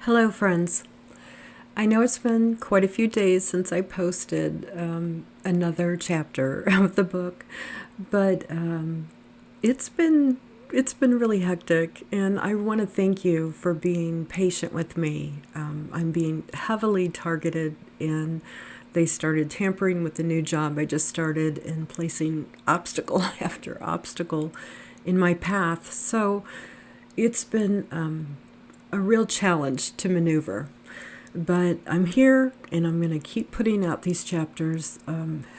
Hello, friends. I know it's been quite a few days since I posted another chapter of the book, but it's been really hectic, and I want to thank you for being patient with me. I'm being heavily targeted, and they started tampering with the new job I just started and placing obstacle after obstacle in my path. So it's been a real challenge to maneuver. But I'm here and I'm going to keep putting out these chapters.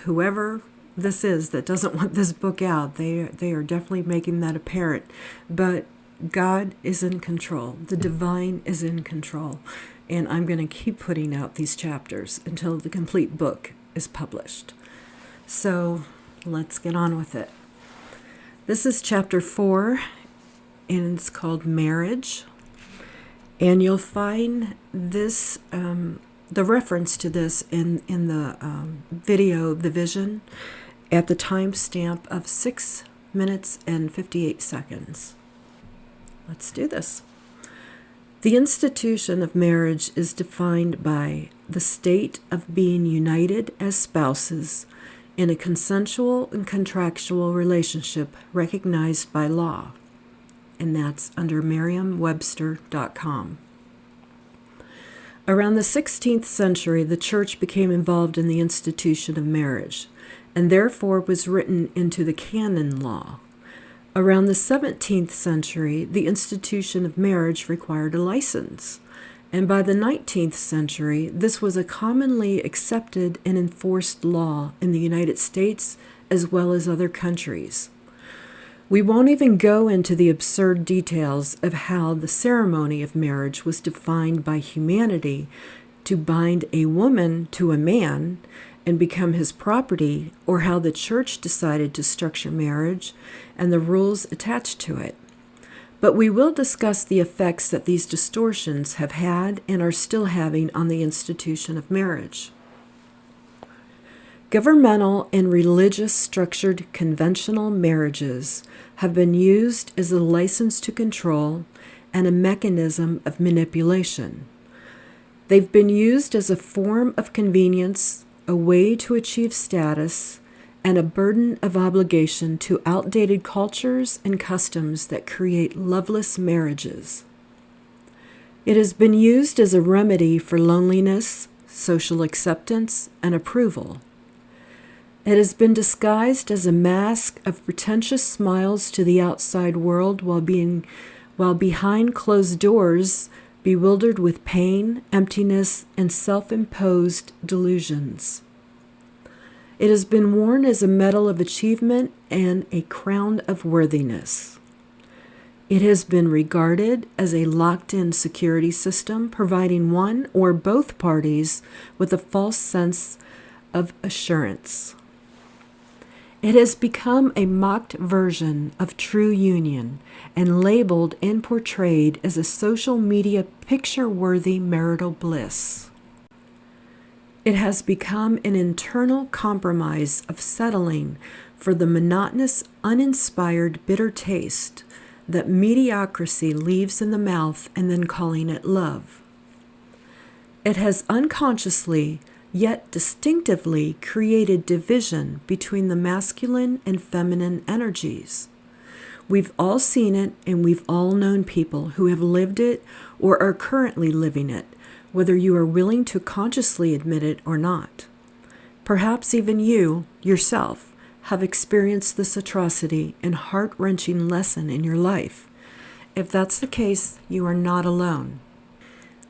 Whoever this is that doesn't want this book out, they are definitely making that apparent. But God is in control. The divine is in control. And I'm going to keep putting out these chapters until the complete book is published. So let's get on with it. This is chapter 4, and it's called Marriage. And you'll find this, the reference to this in the video, The Vision, at the timestamp of 6 minutes and 58 seconds. Let's do this. The institution of marriage is defined by the state of being united as spouses in a consensual and contractual relationship recognized by law. And that's under Merriam-Webster.com. Around the 16th century, the church became involved in the institution of marriage, and therefore was written into the canon law. Around the 17th century, the institution of marriage required a license, and by the 19th century, this was a commonly accepted and enforced law in the United States as well as other countries. We won't even go into the absurd details of how the ceremony of marriage was defined by humanity to bind a woman to a man and become his property, or how the church decided to structure marriage and the rules attached to it. But we will discuss the effects that these distortions have had and are still having on the institution of marriage. Governmental and religious structured conventional marriages have been used as a license to control and a mechanism of manipulation. They've been used as a form of convenience, a way to achieve status, and a burden of obligation to outdated cultures and customs that create loveless marriages. It has been used as a remedy for loneliness, social acceptance, and approval. It has been disguised as a mask of pretentious smiles to the outside world while behind closed doors, bewildered with pain, emptiness, and self-imposed delusions. It has been worn as a medal of achievement and a crown of worthiness. It has been regarded as a locked-in security system, providing one or both parties with a false sense of assurance. It has become a mocked version of true union and labeled and portrayed as a social media picture-worthy marital bliss. It has become an internal compromise of settling for the monotonous, uninspired, bitter taste that mediocrity leaves in the mouth and then calling it love. It has unconsciously yet distinctively created division between the masculine and feminine energies. We've all seen it, and we've all known people who have lived it or are currently living it, whether you are willing to consciously admit it or not. Perhaps even you, yourself, have experienced this atrocity and heart-wrenching lesson in your life. If that's the case, you are not alone.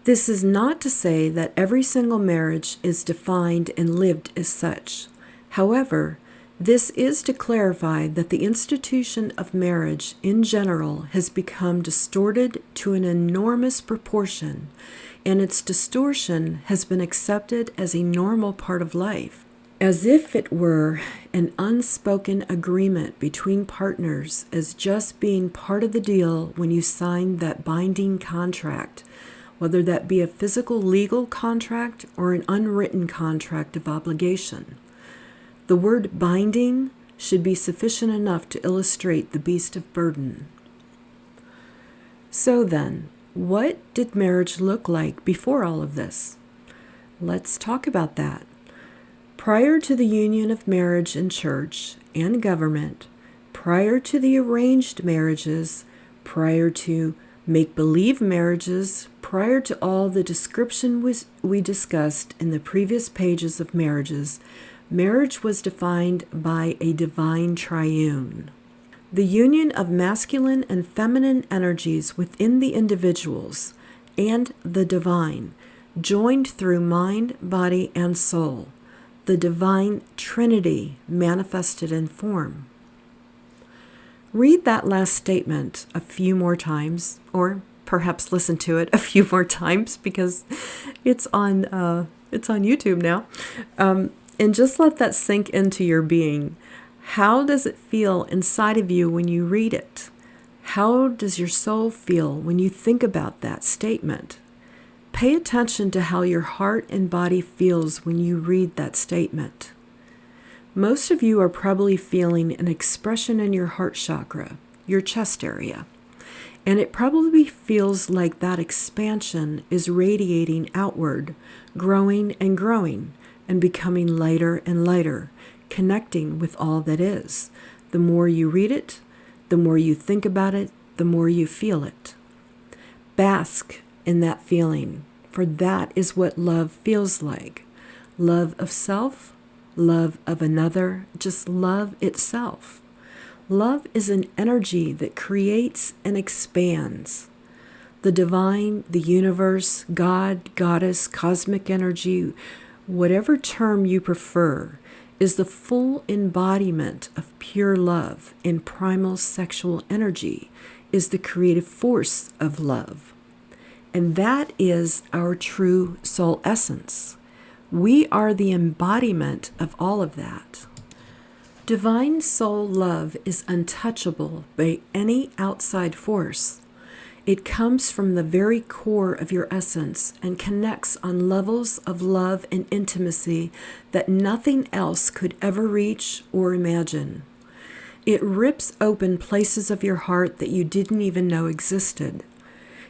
This is not to say that every single marriage is defined and lived as such. However, this is to clarify that the institution of marriage in general has become distorted to an enormous proportion, and its distortion has been accepted as a normal part of life, as if it were an unspoken agreement between partners as just being part of the deal when you sign that binding contract, whether that be a physical legal contract or an unwritten contract of obligation. The word binding should be sufficient enough to illustrate the beast of burden. So then, what did marriage look like before all of this? Let's talk about that. Prior to the union of marriage in church and government, prior to the arranged marriages, prior to make-believe marriages, prior to all the description we discussed in the previous pages of marriages, marriage was defined by a divine triune. The union of masculine and feminine energies within the individuals and the divine, joined through mind, body, and soul. The divine Trinity manifested in form. Read that last statement a few more times, or perhaps listen to it a few more times because it's on YouTube now, and just let that sink into your being. How does it feel inside of you when you read it? How does your soul feel when you think about that statement? Pay attention to how your heart and body feels when you read that statement. Most of you are probably feeling an expression in your heart chakra, your chest area, and it probably feels like that expansion is radiating outward, growing and becoming lighter and lighter, connecting with all that is. The more you read it, the more you think about it, the more you feel it. Bask in that feeling, for that is what love feels like. Love of self, love of another, just love itself. Love is an energy that creates and expands. The divine, the universe, God, goddess, cosmic energy, whatever term you prefer, is the full embodiment of pure love, and primal sexual energy is the creative force of love. And that is our true soul essence. We are the embodiment of all of that. Divine soul love is untouchable by any outside force. It comes from the very core of your essence and connects on levels of love and intimacy that nothing else could ever reach or imagine. It rips open places of your heart that you didn't even know existed.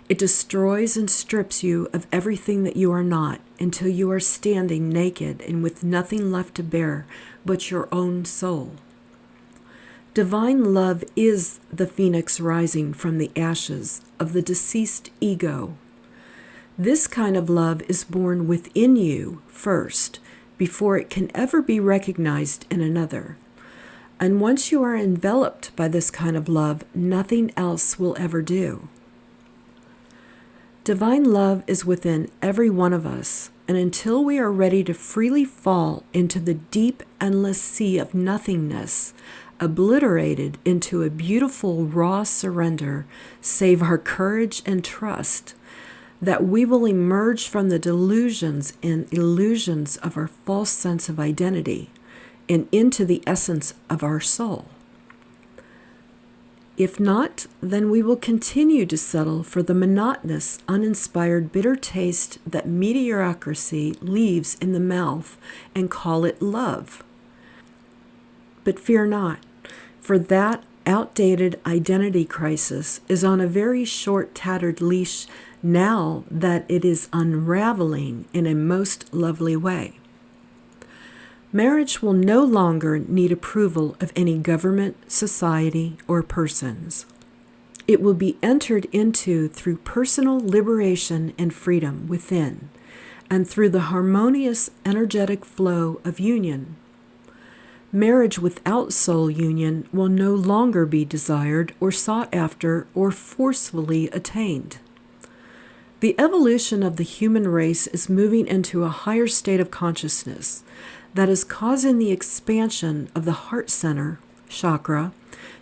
It destroys and strips you of everything that you are not until you are standing naked and with nothing left to bear but your own soul. Divine love is the phoenix rising from the ashes of the deceased ego. This kind of love is born within you first, before it can ever be recognized in another. And once you are enveloped by this kind of love, nothing else will ever do. Divine love is within every one of us, and until we are ready to freely fall into the deep, endless sea of nothingness, obliterated into a beautiful, raw surrender, save our courage and trust that we will emerge from the delusions and illusions of our false sense of identity and into the essence of our soul. If not, then we will continue to settle for the monotonous, uninspired, bitter taste that mediocrity leaves in the mouth and call it love. But fear not, for that outdated identity crisis is on a very short, tattered leash now that it is unraveling in a most lovely way. Marriage will no longer need approval of any government, society, or persons. It will be entered into through personal liberation and freedom within, and through the harmonious energetic flow of union. Marriage without soul union will no longer be desired or sought after or forcefully attained. The evolution of the human race is moving into a higher state of consciousness that is causing the expansion of the heart center, chakra,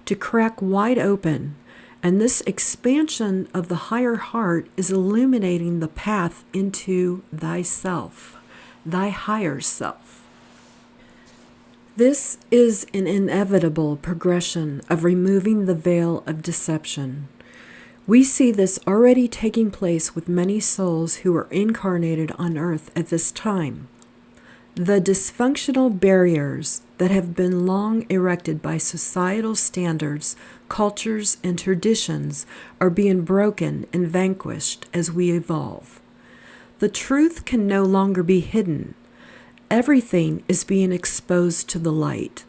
to crack wide open, and this expansion of the higher heart is illuminating the path into thyself, thy higher self. This is an inevitable progression of removing the veil of deception. We see this already taking place with many souls who are incarnated on earth at this time. The dysfunctional barriers that have been long erected by societal standards, cultures, and traditions are being broken and vanquished as we evolve. The truth can no longer be hidden. Everything is being exposed to the light,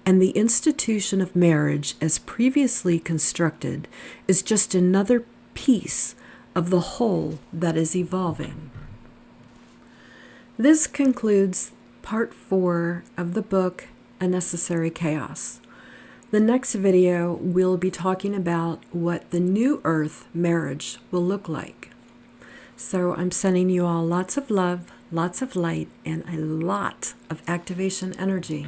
and the institution of marriage, as previously constructed, is just another piece of the whole that is evolving. This concludes part 4 of the book, A Necessary Chaos. The next video, we'll be talking about what the new earth marriage will look like. So I'm sending you all lots of love, lots of light, and a lot of activation energy.